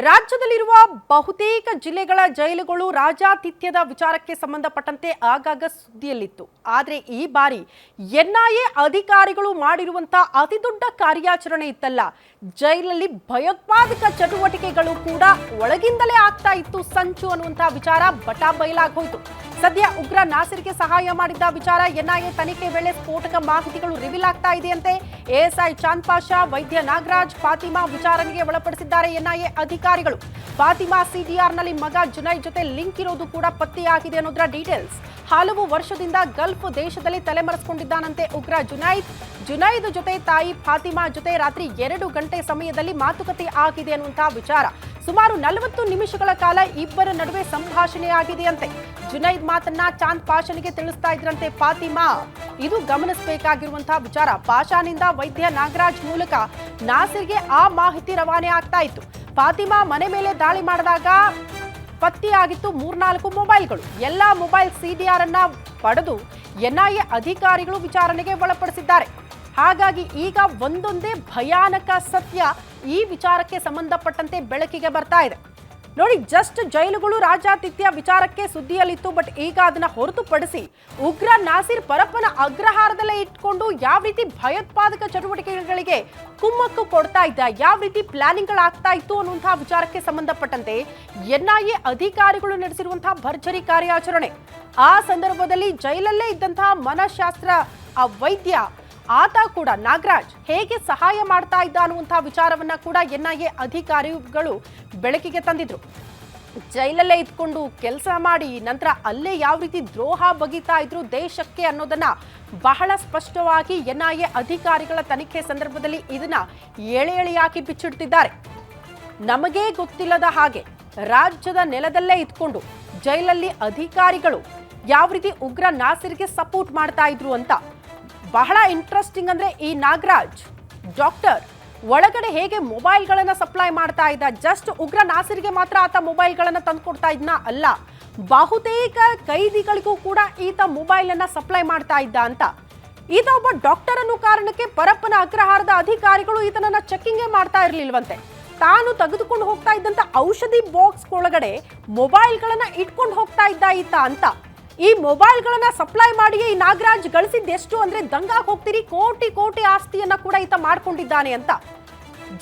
ರಾಜ್ಯದಲ್ಲಿರುವ ಬಹುತೇಕ ಜಿಲ್ಲೆಗಳ ಜೈಲುಗಳು ರಾಜಾತಿಥ್ಯದ ವಿಚಾರಕ್ಕೆ ಸಂಬಂಧಪಟ್ಟಂತೆ ಆಗಾಗ ಸುದ್ದಿಯಲ್ಲಿತ್ತು. ಆದರೆ ಈ ಬಾರಿ ಎನ್ಐಎ ಅಧಿಕಾರಿಗಳು ಮಾಡಿರುವಂತಹ ಅತಿದೊಡ್ಡ ಕಾರ್ಯಾಚರಣೆ ಇತ್ತಲ್ಲ, ಜೈಲಲ್ಲಿ ಭಯೋತ್ಪಾದಕ ಚಟುವಟಿಕೆಗಳು ಕೂಡ ಒಳಗಿಂದಲೇ ಆಗ್ತಾ ಇತ್ತು ಸಂಚು ಅನ್ನುವಂತಹ ವಿಚಾರ ಬಟಾಬಯಲಾಗೋಯ್ತು. ಸದ್ಯ ಉಗ್ರ ನಾಸಿರ್ಗೆ ಸಹಾಯ ಮಾಡಿದ್ದ ವಿಚಾರ ಎನ್ಐಎ ತನಿಖೆ ವೇಳೆ ಸ್ಫೋಟಕ ಮಾಹಿತಿಗಳು ರಿವೀಲ್ ಆಗ್ತಾ ಇದೆಯಂತೆ. ಎಎಸ್ಐ ಚಾಂದ್ ಪಾಷಾ, ವೈದ್ಯ ನಾಗರಾಜ್, ಫಾತಿಮಾ ವಿಚಾರಣೆಗೆ ಒಳಪಡಿಸಿದ್ದಾರೆ ಎನ್ಐಎ ಅಧಿಕಾರಿಗಳು. ಫಾತಿಮಾ ಸಿಡಿಆರ್ನಲ್ಲಿ ಮಗ ಜುನೈದ್ ಜೊತೆ ಲಿಂಕ್ ಇರೋದು ಕೂಡ ಪತ್ತೆಯಾಗಿದೆ ಅನ್ನೋದರ ಡೀಟೇಲ್ಸ್. ಹಲವು ವರ್ಷದಿಂದ ಗಲ್ಫ್ ದೇಶದಲ್ಲಿ ತಲೆಮರೆಸಿಕೊಂಡಿದ್ದಾನಂತೆ ಉಗ್ರ ಜುನೈದ್ ಜೊತೆ ತಾಯಿ ಫಾತಿಮಾ ಜೊತೆ ರಾತ್ರಿ 2 ಗಂಟೆ ಸಮಯದಲ್ಲಿ ಮಾತುಕತೆ ಆಗಿದೆ ಅನ್ನುವಂತಹ ವಿಚಾರ. ಸುಮಾರು 40 ನಿಮಿಷಗಳ ಕಾಲ ಇಬ್ಬರ ನಡುವೆ ಸಂಭಾಷಣೆ ಆಗಿದೆಯಂತೆ. ಜುನೈದ್ ಮಾತನ್ನ ಚಾಂದ್ ಪಾಷನಿಗೆ ತಿಳಿಸ್ತಾ ಇದ್ರಂತೆ ಫಾತಿಮಾ. ಇದು ಗಮನಿಸಬೇಕಾಗಿರುವಂತಹ ವಿಚಾರ. ಪಾಷಾನಿಂದ ವೈದ್ಯ ನಾಗರಾಜ್ ಮೂಲಕ ನಾಸಿರ್ಗೆ ಆ ಮಾಹಿತಿ ರವಾನೆ ಆಗ್ತಾ ಇತ್ತು. ಫಾತಿಮಾ ಮನೆ ಮೇಲೆ ದಾಳಿ ಮಾಡಿದಾಗ ಪತ್ತೆಯಾಗಿತ್ತು 3-4 ಮೊಬೈಲ್ಗಳು. ಎಲ್ಲ ಮೊಬೈಲ್ ಸಿಡಿಆರ್ ಅನ್ನ ಪಡೆದು ಎನ್ಐಎ ಅಧಿಕಾರಿಗಳು ವಿಚಾರಣೆಗೆ ಒಳಪಡಿಸಿದ್ದಾರೆ. ಹಾಗಾಗಿ ಈಗ ಒಂದೊಂದೇ ಭಯಾನಕ ಸತ್ಯ ಈ ವಿಚಾರಕ್ಕೆ ಸಂಬಂಧಪಟ್ಟಂತೆ ಬೆಳಕಿಗೆ ಬರ್ತಾ ಇದೆ. ನೋಡಿ, ಜಸ್ಟ್ ಜೈಲುಗಳು ರಾಜಾತಿಥ್ಯ ವಿಚಾರಕ್ಕೆ ಸುದ್ದಿಯಲ್ಲಿತ್ತು, ಬಟ್ ಈಗ ಅದನ್ನ ಹೊರತುಪಡಿಸಿ ಉಗ್ರ ನಾಸಿರ್ ಪರಪ್ಪನ ಅಗ್ರಹಾರದಲ್ಲೇ ಇಟ್ಕೊಂಡು ಯಾವ ರೀತಿ ಭಯೋತ್ಪಾದಕ ಚಟುವಟಿಕೆಗಳಿಗೆ ಕುಮ್ಮಕ್ಕು ಕೊಡ್ತಾ ಇದ್ದ, ಯಾವ ರೀತಿ ಪ್ಲಾನಿಂಗ್ಗಳಾಗ್ತಾ ಇತ್ತು ಅನ್ನುವಂತಹ ವಿಚಾರಕ್ಕೆ ಸಂಬಂಧಪಟ್ಟಂತೆ ಎನ್ಐಎ ಅಧಿಕಾರಿಗಳು ನಡೆಸಿರುವಂತಹ ಭರ್ಜರಿ ಕಾರ್ಯಾಚರಣೆ. ಆ ಸಂದರ್ಭದಲ್ಲಿ ಜೈಲಲ್ಲೇ ಇದ್ದಂತಹ ಮನಃಶಾಸ್ತ್ರ ವೈದ್ಯ ಆತ ಕೂಡ ನಾಗರಾಜ್ ಹೇಗೆ ಸಹಾಯ ಮಾಡ್ತಾ ಇದ್ದ ಅನ್ನುವಂತಹ ವಿಚಾರವನ್ನ ಕೂಡ ಎನ್ಐಎ ಅಧಿಕಾರಿಗಳು ಬೆಳಕಿಗೆ ತಂದಿದ್ರು. ಜೈಲಲ್ಲೇ ಇದ್ಕೊಂಡು ಕೆಲಸ ಮಾಡಿ ನಂತರ ಅಲ್ಲೇ ಯಾವ ರೀತಿ ದ್ರೋಹ ಬಗೆತಾ ಇದ್ರು ದೇಶಕ್ಕೆ ಅನ್ನೋದನ್ನ ಬಹಳ ಸ್ಪಷ್ಟವಾಗಿ ಎನ್ಐಎ ಅಧಿಕಾರಿಗಳ ತನಿಖೆ ಸಂದರ್ಭದಲ್ಲಿ ಇದನ್ನ ಎಳೆಯಾಗಿ ಬಿಚ್ಚಿಡ್ತಿದ್ದಾರೆ. ನಮಗೇ ಗೊತ್ತಿಲ್ಲದ ಹಾಗೆ ರಾಜ್ಯದ ನೆಲದಲ್ಲೇ ಇದ್ಕೊಂಡು ಜೈಲಲ್ಲಿ ಅಧಿಕಾರಿಗಳು ಯಾವ ರೀತಿ ಉಗ್ರ ನಾಸಿರ್ಗೆ ಸಪೋರ್ಟ್ ಮಾಡ್ತಾ ಇದ್ರು ಅಂತ. ಬಹಳ ಇಂಟ್ರೆಸ್ಟಿಂಗ್ ಅಂದ್ರೆ ಈ ನಾಗರಾಜ್ ಡಾಕ್ಟರ್ ಒಳಗಡೆ ಹೇಗೆ ಮೊಬೈಲ್ಗಳನ್ನ ಸಪ್ಲೈ ಮಾಡ್ತಾ ಇದ್ದ. ಜಸ್ಟ್ ಉಗ್ರ ನಾಸಿರ್ಗೆ ಮಾತ್ರ ಆತ ಮೊಬೈಲ್ಗಳನ್ನ ತಂದುಕೊಡ್ತಾ ಇದ್ನ ಅಲ್ಲ, ಬಹುತೇಕ ಕೈದಿಗಳಿಗೂ ಕೂಡ ಈತ ಮೊಬೈಲ್ ಅನ್ನ ಸಪ್ಲೈ ಮಾಡ್ತಾ ಇದ್ದ ಅಂತ. ಈತ ಒಬ್ಬ ಡಾಕ್ಟರ್ ಅನ್ನೋ ಕಾರಣಕ್ಕೆ ಪರಪ್ಪನ ಅಗ್ರಹಾರದ ಅಧಿಕಾರಿಗಳು ಈತನನ್ನ ಚೆಕಿಂಗೇ ಮಾಡ್ತಾ ಇರ್ಲಿಲ್ವಂತೆ. ತಾನು ತೆಗೆದುಕೊಂಡು ಹೋಗ್ತಾ ಇದ್ದಂತ ಔಷಧಿ ಬಾಕ್ಸ್ ಒಳಗಡೆ ಮೊಬೈಲ್ಗಳನ್ನ ಇಟ್ಕೊಂಡು ಹೋಗ್ತಾ ಇದ್ದ ಈತ ಅಂತ. ಈ ಮೊಬೈಲ್ಗಳನ್ನ ಸಪ್ಲೈ ಮಾಡಿ ಈ ನಾಗರಾಜ್ ಗಳಿಸಿದ್ದೆಷ್ಟು ಅಂದ್ರೆ ದಂಗಾಗ್ ಹೋಗ್ತೀರಿ, ಕೋಟಿ ಕೋಟಿ ಆಸ್ತಿಯನ್ನ ಕೂಡ ಈತ ಮಾಡ್ಕೊಂಡಿದ್ದಾನೆ ಅಂತ.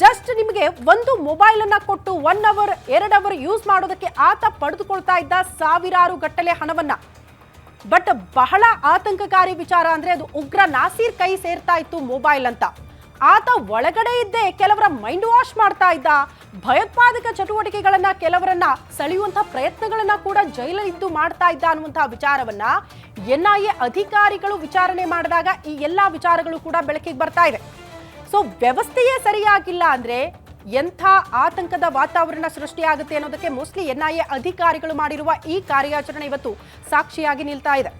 ಜಸ್ಟ್ ನಿಮಗೆ ಒಂದು ಮೊಬೈಲ್ ಅನ್ನ ಕೊಟ್ಟು 1 ಅವರ್ 2 ಅವರ್ ಯೂಸ್ ಮಾಡೋದಕ್ಕೆ ಆತ ಪಡೆದುಕೊಳ್ತಾ ಇದ್ದ ಸಾವಿರಾರು ಗಟ್ಟಲೆ ಹಣವನ್ನ. ಬಟ್ ಬಹಳ ಆತಂಕಕಾರಿ ವಿಚಾರ ಅಂದ್ರೆ ಅದು ಉಗ್ರ ನಾಸಿರ್ ಕೈ ಸೇರ್ತಾ ಇತ್ತು ಮೊಬೈಲ್ ಅಂತ. ಆತ ಒಳಗಡೆ ಇದ್ದೇ ಕೆಲವರ ಮೈಂಡ್ ವಾಶ್ ಮಾಡ್ತಾ ಇದ್ದ, ಭಯೋತ್ಪಾದಕ ಚಟುವಟಿಕೆಗಳನ್ನ ಕೆಲವರನ್ನ ಸೆಳೆಯುವಂತಹ ಪ್ರಯತ್ನಗಳನ್ನ ಕೂಡ ಜೈಲಲ್ಲಿದ್ದು ಮಾಡ್ತಾ ಇದ್ದ ಅನ್ನುವಂತಹ ವಿಚಾರವನ್ನ ಎನ್ಐಎ ಅಧಿಕಾರಿಗಳು ವಿಚಾರಣೆ ಮಾಡಿದಾಗ ಈ ಎಲ್ಲಾ ವಿಚಾರಗಳು ಕೂಡ ಬೆಳಕಿಗೆ ಬರ್ತಾ ಇದೆ. ಸೊ ವ್ಯವಸ್ಥೆಯೇ ಸರಿಯಾಗಿಲ್ಲ ಅಂದ್ರೆ ಎಂಥ ಆತಂಕದ ವಾತಾವರಣ ಸೃಷ್ಟಿಯಾಗುತ್ತೆ ಅನ್ನೋದಕ್ಕೆ ಮೋಸ್ಟ್ಲಿ ಎನ್ಐಎ ಅಧಿಕಾರಿಗಳು ಮಾಡಿರುವ ಈ ಕಾರ್ಯಾಚರಣೆ ಇವತ್ತು ಸಾಕ್ಷಿಯಾಗಿ ನಿಲ್ತಾ ಇದೆ.